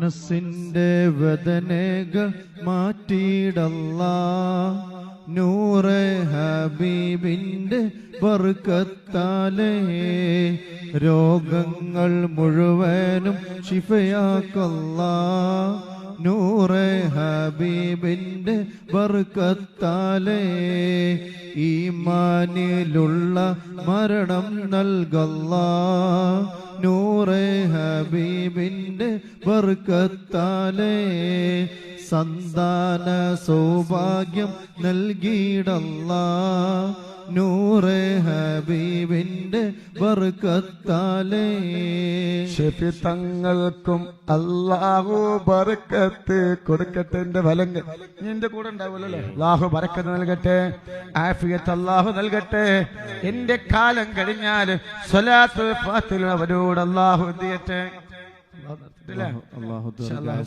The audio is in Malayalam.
മനസ്സിന്റെ വേദനകൾ മാറ്റിയിടല്ലാ നൂറെ ഹബീബിന്റെ ബർക്കത്താലേ രോഗങ്ങൾ മുഴുവനും ശിഫയാക്കല്ലാ നൂറെ ഹബീബിന്റെ ബർക്കത്താലേ ഈമാനിലുള്ള മരണം നൽകല്ലാ നൂറെ ഹബീബിന്റെ ബർക്കത്താലേ സന്താന സൗഭാഗ്യം നൽകിയിടല്ലാ നൂറെ ഹബീബിന്റെ ബർക്കത്താലേ ഷഫി തങ്ങൾക്കും അല്ലാഹു ബർക്കത്ത് കൊടുക്കട്ടെ. എന്റെ ഫലങ്ങൾ നിന്റെ കൂടെ ഉണ്ടാവില്ലല്ലേ? അല്ലാഹു ബർക്കത്ത് നൽകട്ടെ, ആഫിയത്ത് അല്ലാഹു നൽകട്ടെ. എന്റെ കാലം കഴിഞ്ഞാൽ സ്വലാത്ത് ഫാത്തിഹ അവരോട് അല്ലാഹു ചെയ്യട്ടെ. അല്ലാഹു